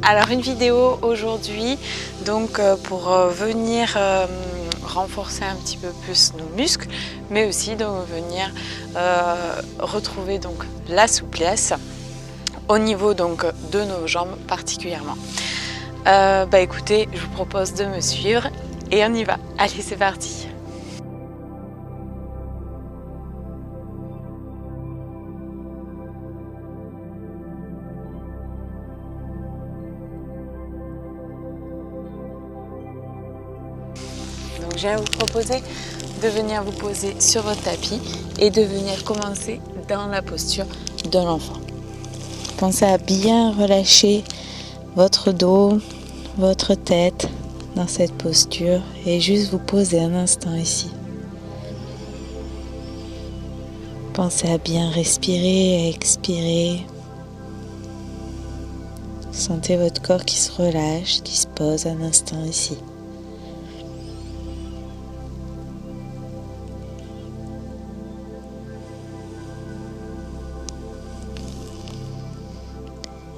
Alors une vidéo aujourd'hui donc pour venir renforcer un petit peu plus nos muscles, mais aussi donc venir retrouver donc la souplesse au niveau donc de nos jambes particulièrement. Écoutez, je vous propose de me suivre et on y va. Allez, c'est parti. Donc je vais vous proposer de venir vous poser sur votre tapis et de venir commencer dans la posture de l'enfant. Pensez à bien relâcher votre dos, votre tête dans cette posture et juste vous poser un instant ici. Pensez à bien respirer et expirer. Sentez votre corps qui se relâche, qui se pose un instant ici.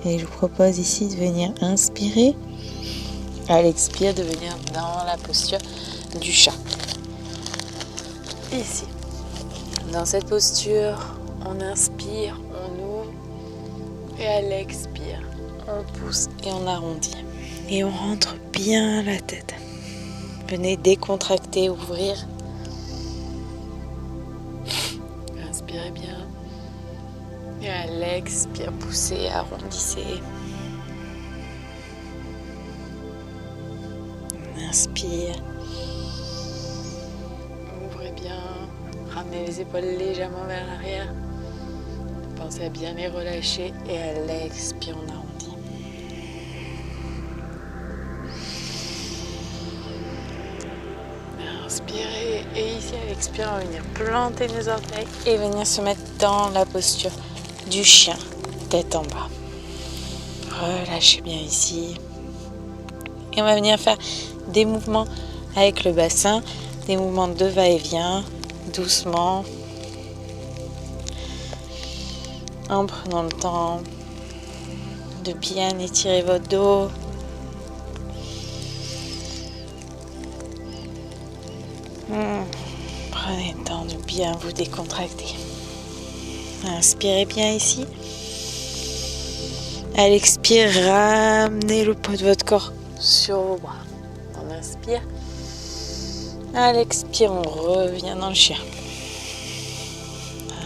Et je vous propose ici de venir inspirer, à l'expire de venir dans la posture du chat. Ici, dans cette posture, on inspire, on ouvre et à l'expire, on pousse et on arrondit. Et on rentre bien la tête. Venez décontracter, ouvrir. Inspirez bien. Et à l'expire, poussez, arrondissez. On inspire. Ouvrez bien. Ramenez les épaules légèrement vers l'arrière. Pensez à bien les relâcher. Et à l'expire, on arrondit. Inspirez. Et ici, à l'expire, on va venir planter les orteils et venir se mettre dans la posture du chien, tête en bas. Relâchez bien ici. Et on va venir faire des mouvements avec le bassin, des mouvements de va-et-vient, doucement, en prenant le temps de bien étirer votre dos. Prenez le temps de bien vous décontracter. Inspirez bien ici. À l'expire, ramenez le poids de votre corps sur vos bras. On inspire. À l'expire, on revient dans le chien.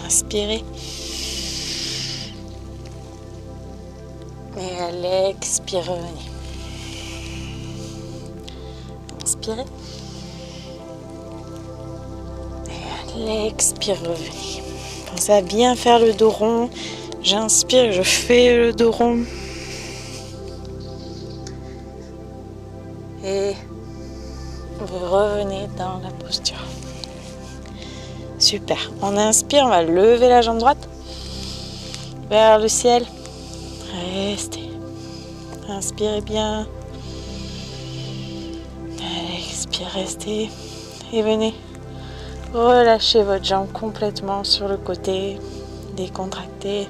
Inspirez. Et à l'expire, revenez. Inspirez. Et à l'expire, revenez. Pensez à bien faire le dos rond. J'inspire, je fais le dos rond. Et vous revenez dans la posture. Super. On inspire, on va lever la jambe droite vers le ciel. Restez. Inspirez bien. Expirez, restez. Et venez. Relâchez votre jambe complètement sur le côté, décontractez.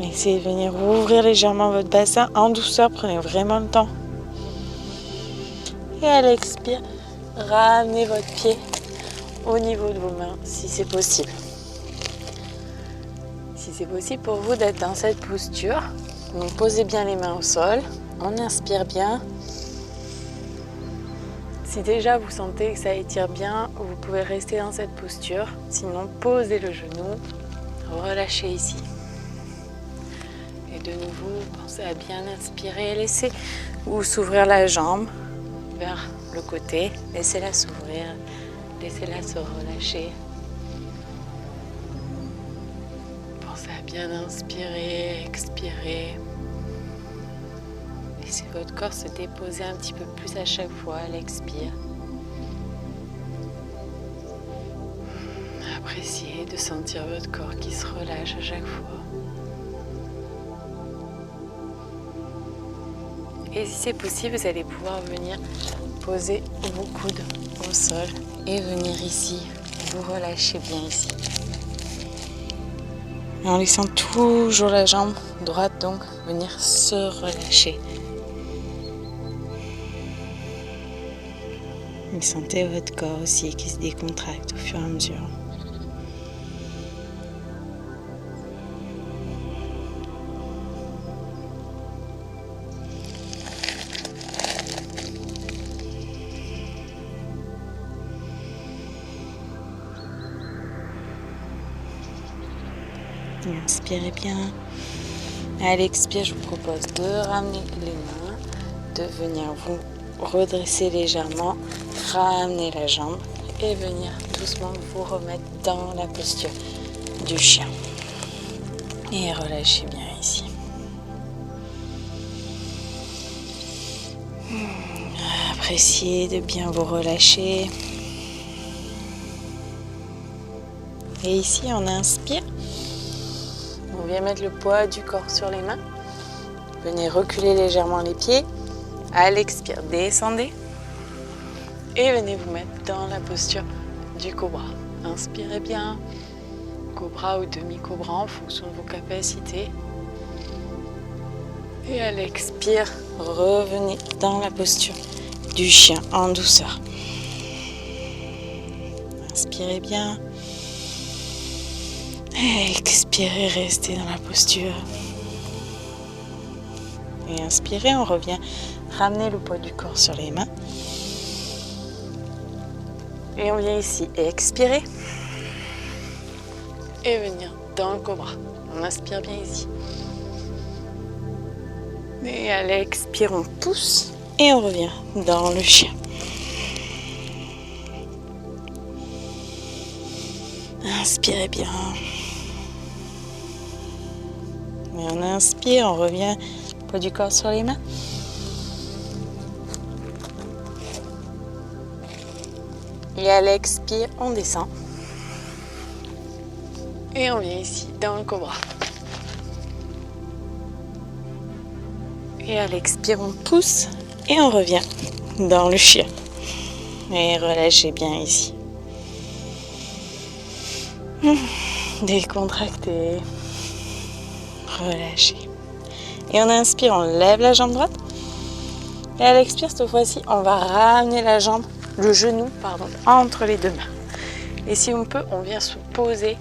Essayez de venir ouvrir légèrement votre bassin en douceur, prenez vraiment le temps. Et à l'expire, ramenez votre pied au niveau de vos mains si c'est possible. Si c'est possible pour vous d'être dans cette posture, donc posez bien les mains au sol, on inspire bien. Si déjà vous sentez que ça étire bien, vous pouvez rester dans cette posture. Sinon, posez le genou, relâchez ici. Et de nouveau, pensez à bien inspirer. Laissez ou s'ouvrir la jambe vers le côté. Laissez-la s'ouvrir, laissez-la se relâcher. Pensez à bien inspirer, expirer. Laissez votre corps se déposer un petit peu plus à chaque fois à l'expire. Appréciez de sentir votre corps qui se relâche à chaque fois. Et si c'est possible, vous allez pouvoir venir poser vos coudes au sol et venir ici, vous relâcher bien ici. en laissant toujours la jambe droite donc venir se relâcher. Et sentez votre corps aussi qui se décontracte au fur et à mesure. Inspirez bien. À l'expire, je vous propose de ramener les mains, de venir vous redresser légèrement, ramener la jambe et venir doucement vous remettre dans la posture du chien. Et relâchez bien ici. Appréciez de bien vous relâcher. Et ici, on inspire. On vient mettre le poids du corps sur les mains. Venez reculer légèrement les pieds. À l'expire, descendez. Et venez vous mettre dans la posture du cobra. Inspirez bien. Cobra ou demi-cobra en fonction de vos capacités. Et à l'expire, revenez dans la posture du chien en douceur. Inspirez bien. Expirez, restez dans la posture. Et inspirez, on revient ramener le poids du corps sur les mains. Et on vient ici expirer. Et venir dans le cobra. On inspire bien ici. Et à l'expire, on pousse. Et on revient dans le chien. Inspirez bien. Et on inspire, on revient, poids du corps sur les mains. Et à l'expire, on descend. Et on vient ici, dans le cobra. Et à l'expire, on pousse. Et on revient dans le chien. Et relâchez bien ici. Décontractez. Relâchez. Et on inspire, on lève la jambe droite. Et à l'expire, cette fois-ci, on va ramener la jambe, le genou, entre les deux mains. Et si on peut, on vient se poser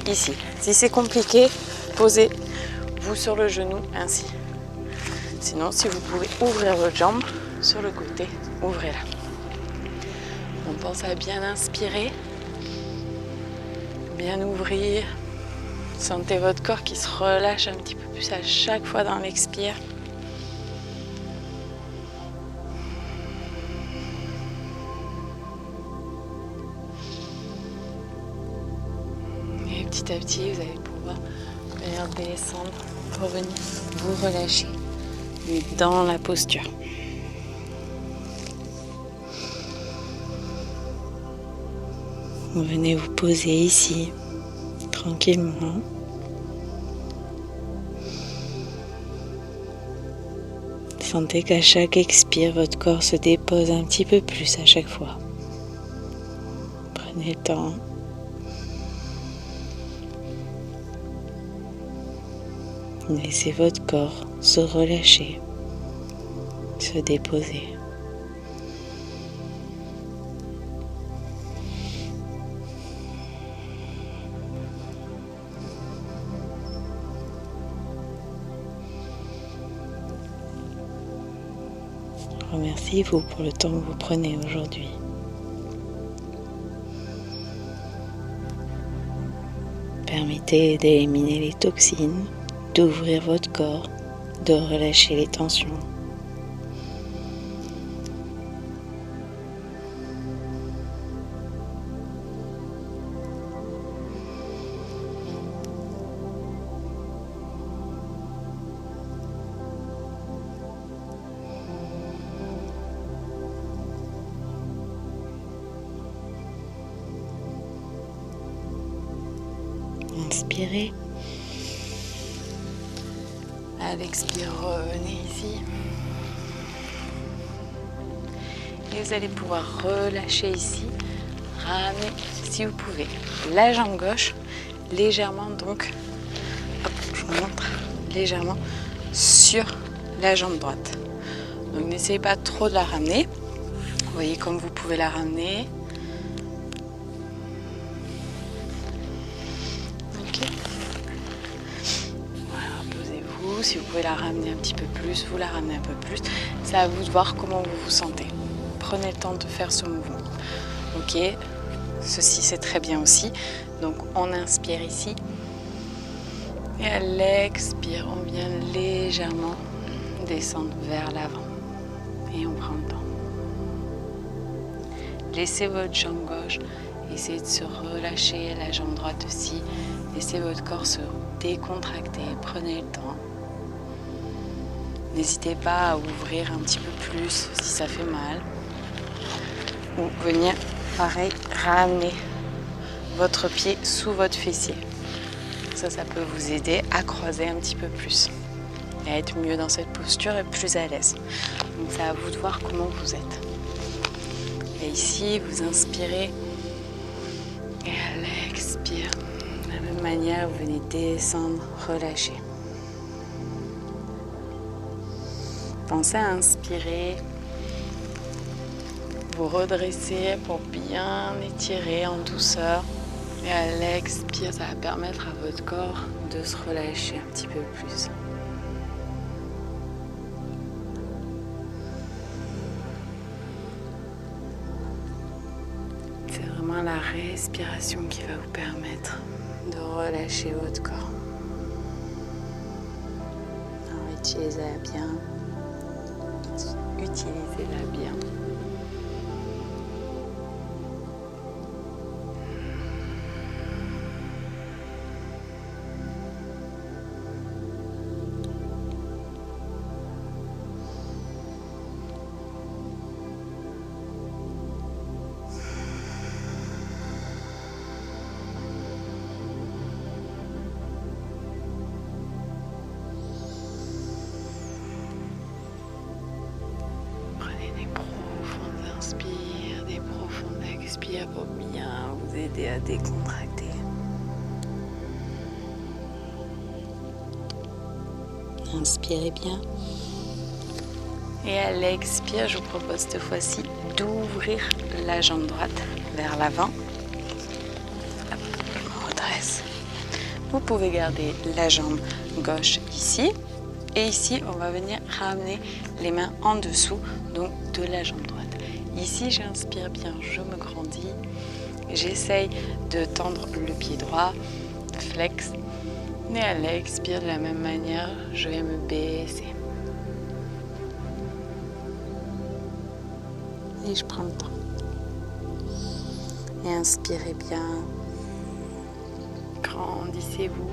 ici. Si c'est compliqué, posez-vous sur le genou ainsi. Sinon, si vous pouvez ouvrir votre jambe sur le côté, ouvrez-la. On pense à bien inspirer, bien ouvrir. Sentez votre corps qui se relâche un petit peu plus à chaque fois dans l'expire. Et petit à petit, vous allez pouvoir venir descendre, revenir, vous relâcher dans la posture. Vous venez vous poser ici, tranquillement. Sentez qu'à chaque expire, votre corps se dépose un petit peu plus à chaque fois. Prenez le temps. Laissez votre corps se relâcher, se déposer. Remerciez-vous pour le temps que vous prenez aujourd'hui. Permettez d'éliminer les toxines, d'ouvrir votre corps, de relâcher les tensions. Inspirez. À l'expire, revenez ici. Et vous allez pouvoir relâcher ici. Ramener, si vous pouvez, la jambe gauche légèrement donc légèrement sur la jambe droite. Donc n'essayez pas trop de la ramener. Vous voyez comme vous pouvez la ramener. Ok. Voilà, posez-vous. Si vous pouvez la ramener un petit peu plus, vous la ramenez un peu plus. C'est à vous de voir comment vous vous sentez. Prenez le temps de faire ce mouvement. Ok. Ceci c'est très bien aussi. Donc on inspire ici. Et à l'expire, on vient légèrement descendre vers l'avant. Et on prend le temps. Laissez votre jambe gauche, essayez de se relâcher, la jambe droite aussi. Laissez votre corps se décontracter, prenez le temps. N'hésitez pas à ouvrir un petit peu plus si ça fait mal. Ou venir, pareil, ramener votre pied sous votre fessier. Ça peut vous aider à croiser un petit peu plus. Et à être mieux dans cette posture et plus à l'aise. Donc c'est à vous de voir comment vous êtes. Et ici, vous inspirez et à l'expire. De la même manière, vous venez descendre, relâcher. Pensez à inspirer, vous redresser pour bien étirer en douceur. Et à l'expire, ça va permettre à votre corps de se relâcher un petit peu plus. C'est vraiment la respiration qui va vous permettre de relâcher votre corps. Alors, utilisez-la bien. Utilisez-la bien. Pour bien vous aider à décontracter. Inspirez bien. Et à l'expire, je vous propose cette fois-ci d'ouvrir la jambe droite vers l'avant. On redresse. Vous pouvez garder la jambe gauche ici. Et ici, on va venir ramener les mains en dessous, donc de la jambe droite. Ici, j'inspire bien, je me grandis. J'essaye de tendre le pied droit, flex. Et à l'expire, de la même manière, je vais me baisser. Et je prends le temps. Et inspirez bien. Grandissez-vous.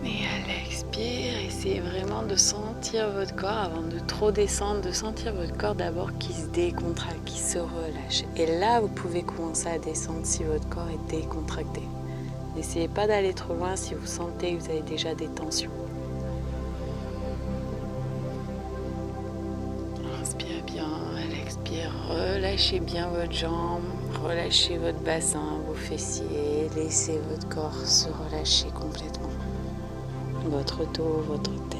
Et à l'expire, essayez vraiment de sentir votre corps avant de trop descendre, de sentir votre corps d'abord qui se décontracte, qui se relâche. Et là, vous pouvez commencer à descendre si votre corps est décontracté. N'essayez pas d'aller trop loin si vous sentez que vous avez déjà des tensions. Inspirez bien, à l'expire, relâchez bien votre jambe, relâchez votre bassin, vos fessiers, laissez votre corps se relâcher complètement. Votre dos, votre tête.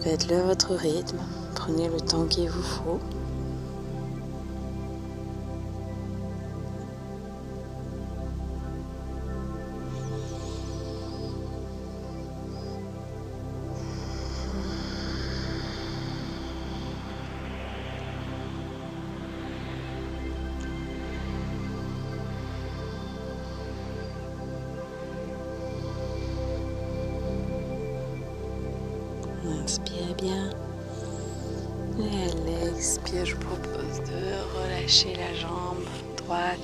Faites-le à votre rythme. Prenez le temps qu'il vous faut. Inspirez bien. Et à l'expire, je vous propose de relâcher la jambe droite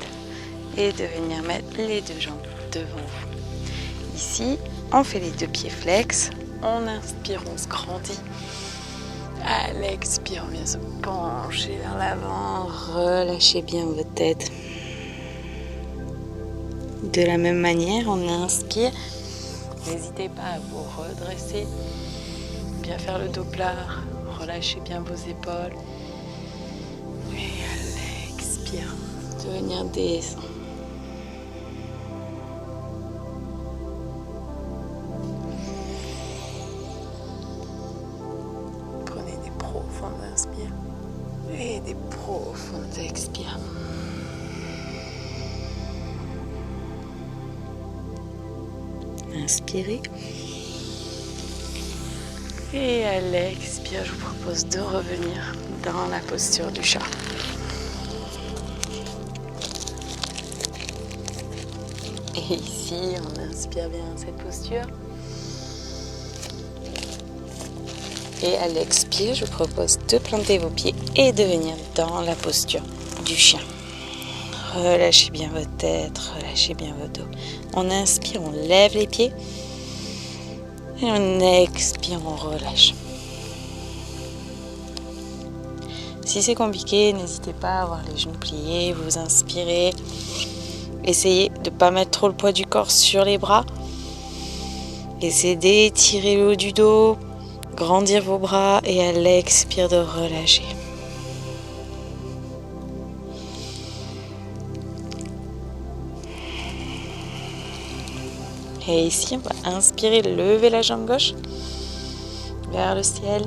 et de venir mettre les deux jambes devant vous. Ici, on fait les deux pieds flex. On inspire, on se grandit. À l'expire, on vient se pencher vers l'avant. Relâchez bien votre tête. De la même manière, on inspire. N'hésitez pas à vous redresser. Bien faire le dos plat, relâchez bien vos épaules. Et à l'expire, de venir descendre. Inspirez. Et à l'expire, je vous propose de revenir dans la posture du chat. Et ici, on inspire bien cette posture. Et à l'expire, je vous propose de planter vos pieds et de venir dans la posture du chien. Relâchez bien votre tête, relâchez bien votre dos. On inspire, on lève les pieds. Et on expire, on relâche. Si c'est compliqué, n'hésitez pas à avoir les genoux pliés, vous inspirez. Essayez de ne pas mettre trop le poids du corps sur les bras. Essayez d'étirer le haut du dos, grandir vos bras et à l'expire de relâcher. Et ici, on va inspirer, lever la jambe gauche vers le ciel.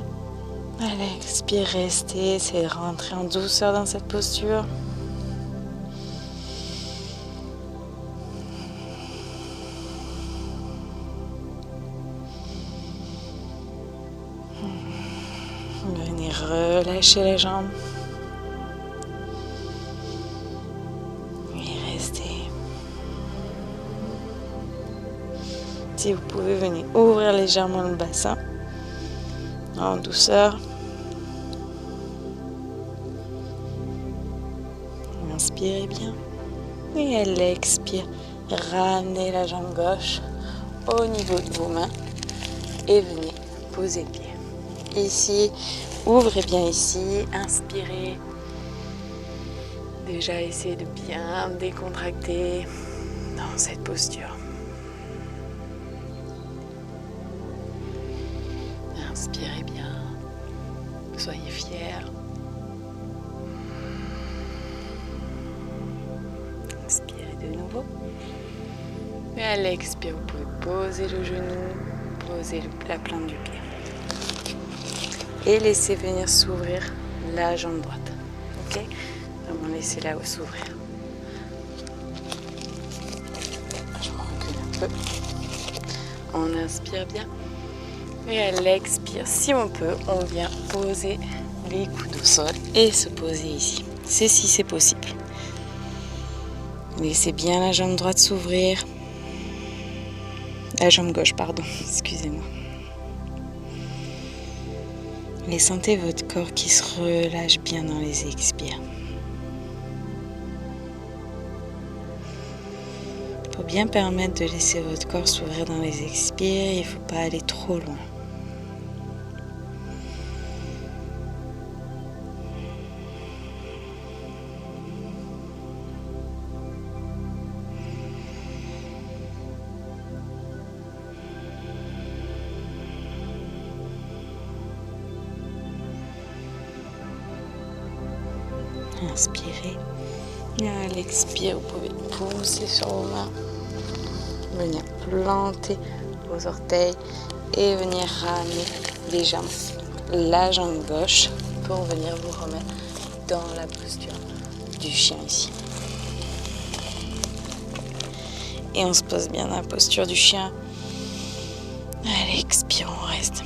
À l'expire, restez, essayez de rentrer en douceur dans cette posture. Venez relâcher les jambes. Et restez. Si vous pouvez, venez ouvrir légèrement le bassin en douceur. Inspirez bien. Et à l'expire, ramenez la jambe gauche au niveau de vos mains et venez poser le pied. Ici, ouvrez bien ici, inspirez. Déjà, essayez de bien décontracter dans cette posture. Inspirez bien, soyez fiers. Inspirez de nouveau. Et à l'expire, vous pouvez poser le genou, poser la plante du pied. Et laissez venir s'ouvrir la jambe droite. Ok? Vraiment laissez-la s'ouvrir. Je recule un peu. On inspire bien. Et à l'expire, si on peut, on vient poser les coudes au sol et se poser ici. C'est si c'est possible. Laissez bien la jambe droite s'ouvrir. La jambe gauche, pardon, excusez-moi. Et sentez votre corps qui se relâche bien dans les expires. Pour bien permettre de laisser votre corps s'ouvrir dans les expires, il ne faut pas aller trop loin. Inspirez. Et à l'expire, vous pouvez pousser sur vos mains. Venir planter vos orteils et venir ramener les jambes. La jambe gauche pour venir vous remettre dans la posture du chien ici. Et on se pose bien dans la posture du chien. À l'expire, on reste.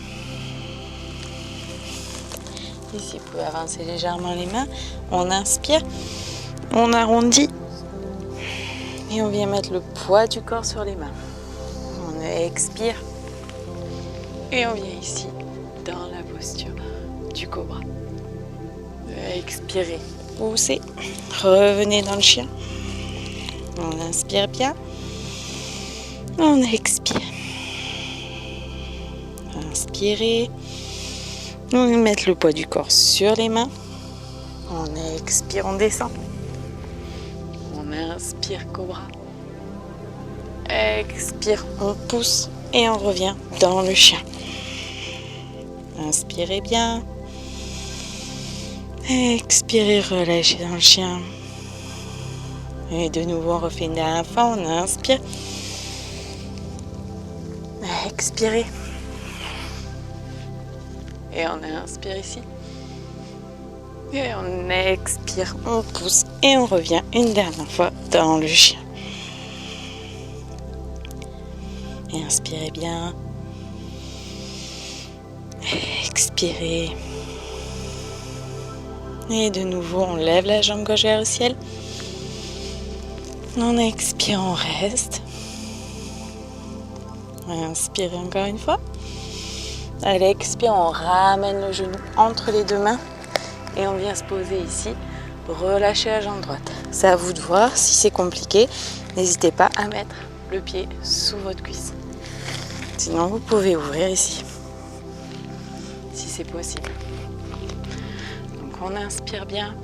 Ici, vous pouvez avancer légèrement les mains. On inspire, on arrondit et on vient mettre le poids du corps sur les mains. On expire et on vient ici dans la posture du cobra. Expirez, poussez, revenez dans le chien. On inspire bien, on expire. Inspirez. On va mettre le poids du corps sur les mains. On expire, on descend. On inspire, cobra. Expire, on pousse et on revient dans le chien. Inspirez bien. Expirez, relâchez dans le chien. Et de nouveau, on refait une dernière fois. On inspire. Expirez. Et on inspire ici. Et on expire, on pousse et on revient une dernière fois dans le chien. Et inspirez bien. Expirez. Et de nouveau, on lève la jambe gauche vers le ciel. On expire, on reste. Inspirez encore une fois. Allez, expire, on ramène le genou entre les deux mains. Et on vient se poser ici. Relâchez la jambe droite. C'est à vous de voir. Si c'est compliqué, n'hésitez pas à mettre le pied sous votre cuisse. Sinon, vous pouvez ouvrir ici. Si c'est possible. Donc, on inspire bien.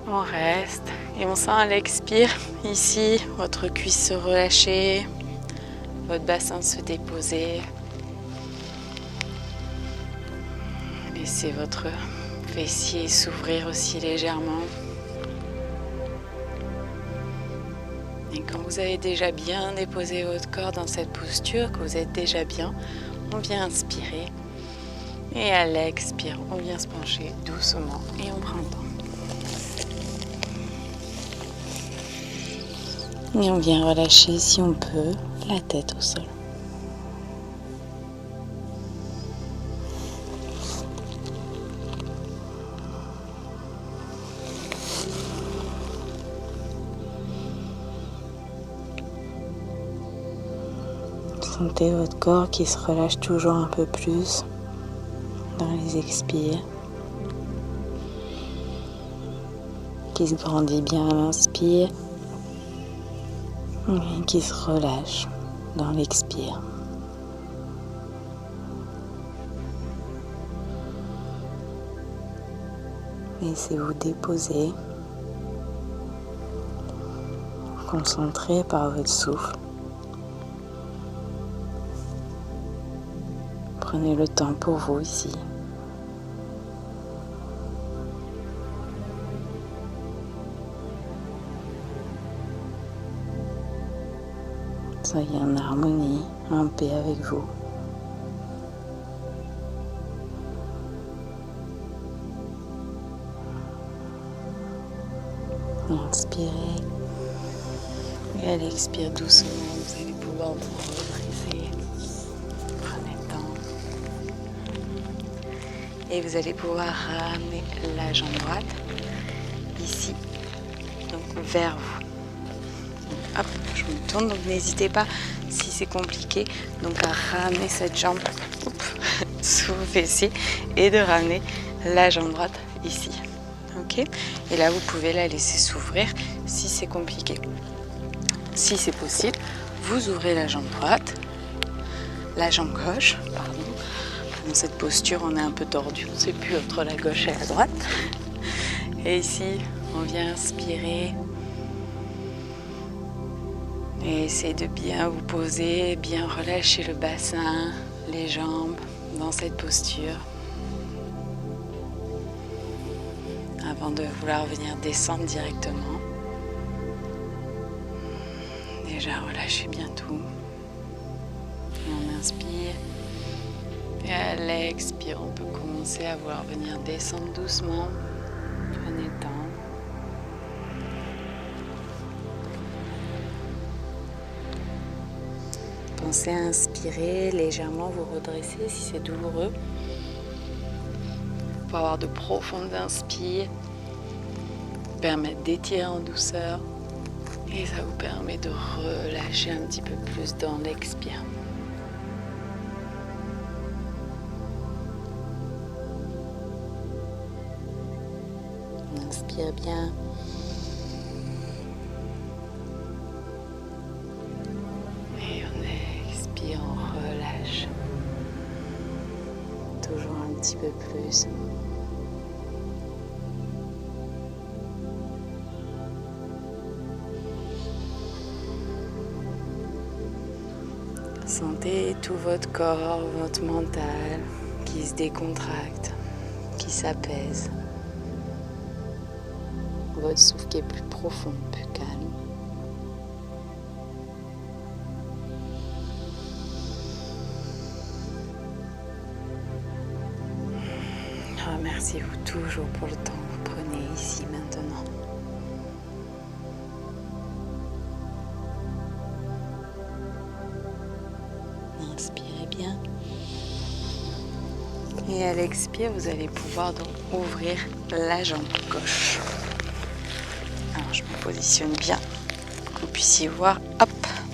On reste. Et on sent à l'expire, ici, votre cuisse se relâcher. Votre bassin se déposer. Laissez votre fessier s'ouvrir aussi légèrement. Et quand vous avez déjà bien déposé votre corps dans cette posture, que vous êtes déjà bien, on vient inspirer. Et à l'expire, on vient se pencher doucement et on prend le temps. Et on vient relâcher, si on peut, la tête au sol. Sentez votre corps qui se relâche toujours un peu plus dans les expires, qui se grandit bien à l'inspire et qui se relâche dans l'expire. Laissez-vous déposer, concentrez par votre souffle. Prenez le temps pour vous ici. Soyez en harmonie, en paix avec vous. Inspirez. Et à l'expire doucement, vous allez pouvoir vous redresser. Prenez le temps. Et vous allez pouvoir ramener la jambe droite ici, donc vers vous. Donc, hop, je me tourne, donc n'hésitez pas, si c'est compliqué, donc à ramener cette jambe sous vos fessiers et de ramener la jambe droite ici. Ok ? Et là, vous pouvez la laisser s'ouvrir si c'est compliqué. Si c'est possible, vous ouvrez la jambe droite, la jambe gauche, pardon. Dans cette posture, on est un peu tordu, on ne sait plus entre la gauche et la droite. Et ici, on vient inspirer. Et essayez de bien vous poser, bien relâcher le bassin, les jambes dans cette posture. Avant de vouloir venir descendre directement. Déjà, relâchez bien tout. Et on inspire. Et à l'expire, on peut commencer à vouloir venir descendre doucement. Prenez le temps. Pensez à inspirer, légèrement vous redresser si c'est douloureux. Pour avoir de profondes inspires, permettre d'étirer en douceur et ça vous permet de relâcher un petit peu plus dans l'expire. On inspire bien. Et on expire, on relâche. Toujours un petit peu plus. Sentez tout votre corps, votre mental qui se décontracte, qui s'apaise. Votre souffle qui est plus profond, plus calme. Remerciez-vous toujours pour le temps que vous prenez ici maintenant. Inspirez bien. Et à l'expire, vous allez pouvoir donc ouvrir la jambe gauche. Alors je me positionne bien pour que vous puissiez voir. Hop,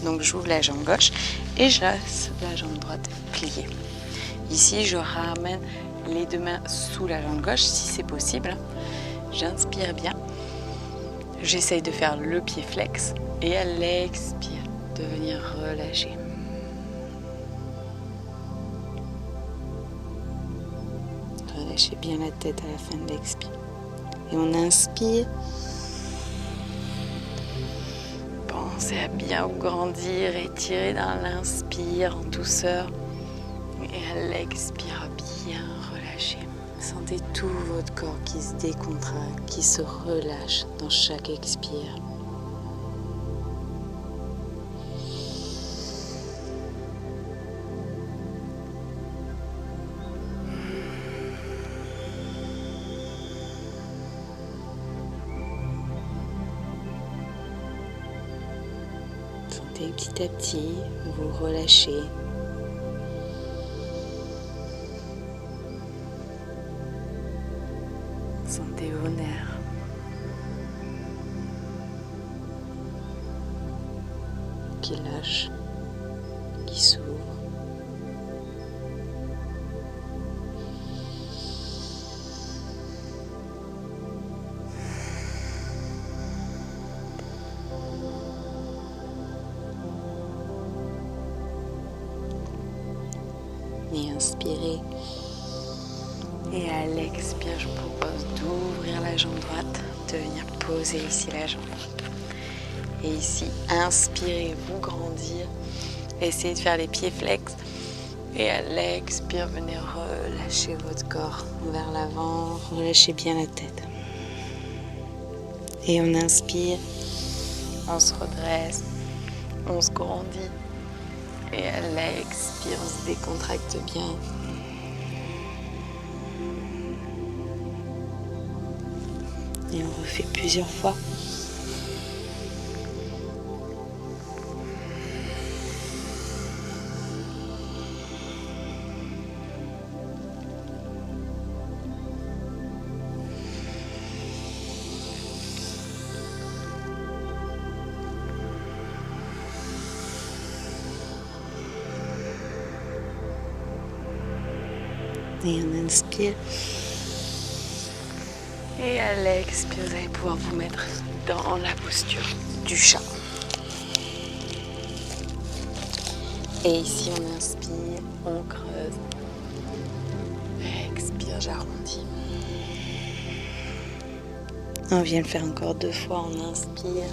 donc j'ouvre la jambe gauche et je laisse la jambe droite pliée. Ici, je ramène les deux mains sous la jambe gauche si c'est possible. J'inspire bien. J'essaye de faire le pied flex et à l'expire, de venir relâcher. Relâchez bien la tête à la fin de l'expire. Et on inspire. Pensez à bien vous grandir, étirer dans l'inspire en douceur. Et à l'expire, bien relâcher. Sentez tout votre corps qui se décontracte, qui se relâche dans chaque expire. Sentez petit à petit, vous relâchez. Sentez vos nerfs. Qui lâchent, qui s'ouvrent. Et inspirez. Et à l'expire, je vous propose d'ouvrir la jambe droite, de venir poser ici la jambe. Et ici, inspirez, vous grandir. Essayez de faire les pieds flex. Et à l'expire, venez relâcher votre corps vers l'avant. Relâchez bien la tête. Et on inspire, on se redresse, on se grandit. Et à l'expire, on se décontracte bien. Et on refait plusieurs fois. Et on inspire. Et à l'expire, vous allez pouvoir vous mettre dans la posture du chat. Et ici, on inspire, on creuse. Expire, j'arrondis. On vient le faire encore 2 fois, on inspire.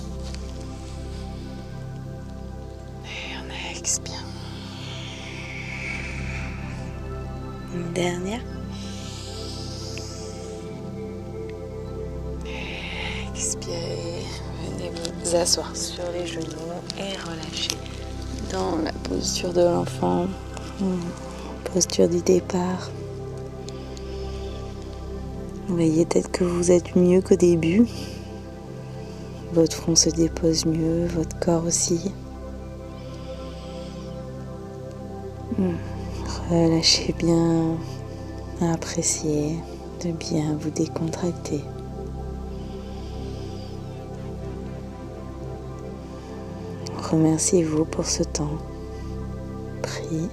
Et on expire. Une dernière. Expirez, venez vous asseoir sur les genoux et relâchez dans la posture de l'enfant, posture du départ. Vous voyez peut-être que vous êtes mieux qu'au début. Votre front se dépose mieux, votre corps aussi. Relâchez bien, appréciez de bien vous décontracter. Remerciez-vous pour ce temps pris.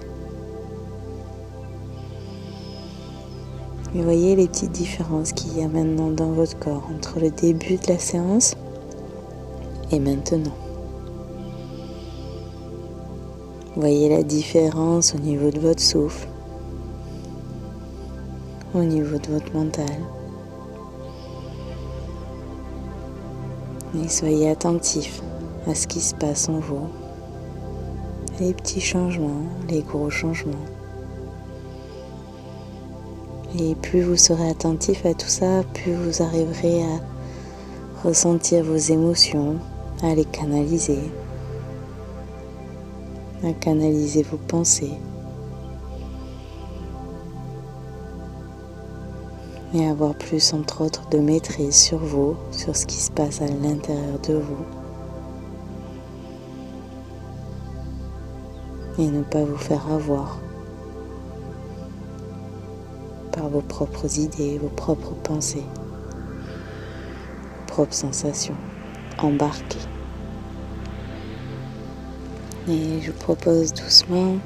Et voyez les petites différences qu'il y a maintenant dans votre corps entre le début de la séance et maintenant. Voyez la différence au niveau de votre souffle, au niveau de votre mental. Et soyez attentifs à ce qui se passe en vous, les petits changements, les gros changements. Et plus vous serez attentif à tout ça, plus vous arriverez à ressentir vos émotions, à les canaliser, à canaliser vos pensées. Et avoir plus, entre autres, de maîtrise sur vous, sur ce qui se passe à l'intérieur de vous. et ne pas vous faire avoir par vos propres idées, vos propres pensées, vos propres sensations embarquées. Et je vous propose doucement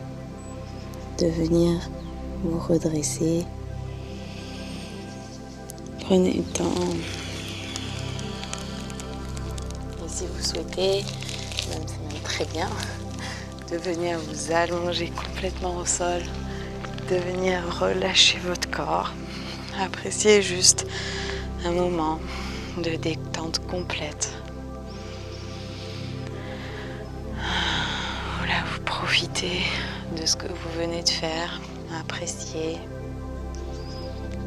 de venir vous redresser. Prenez le temps. Et si vous souhaitez, même c'est même très bien, de venir vous allonger complètement au sol, de venir relâcher votre corps. Appréciez juste un moment de détente complète. Voilà, vous profitez de ce que vous venez de faire, appréciez.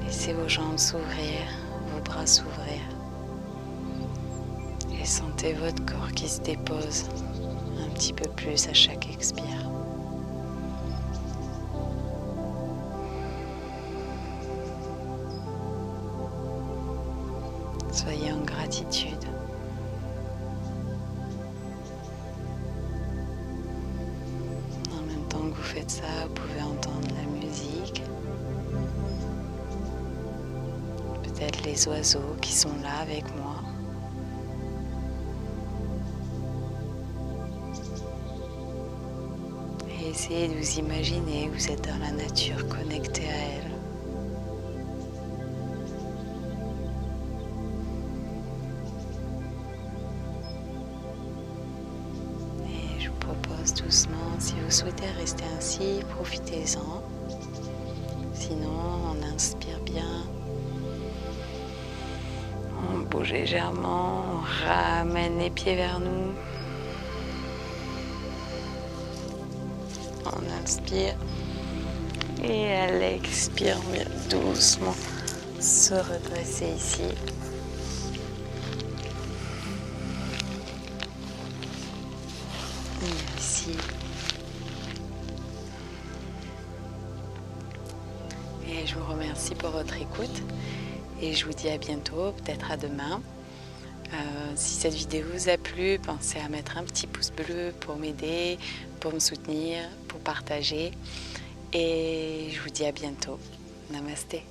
Laissez vos jambes s'ouvrir, vos bras s'ouvrir. Et sentez votre corps qui se dépose un petit peu plus à chaque expire. Soyez en gratitude. En même temps que vous faites ça, vous pouvez entendre la musique. Peut-être les oiseaux qui sont là avec moi. Et essayez de vous imaginer que vous êtes dans la nature, connecté à elle. Doucement, si vous souhaitez rester ainsi, profitez-en. Sinon, on inspire bien, on bouge légèrement, on ramène les pieds vers nous. On inspire et à l'expire, on vient doucement se redresser ici. Ici. Et je vous remercie pour votre écoute et je vous dis à bientôt, peut-être à demain. Si cette vidéo vous a plu, pensez à mettre un petit pouce bleu pour m'aider, pour me soutenir, pour partager. Et je vous dis à bientôt. Namasté.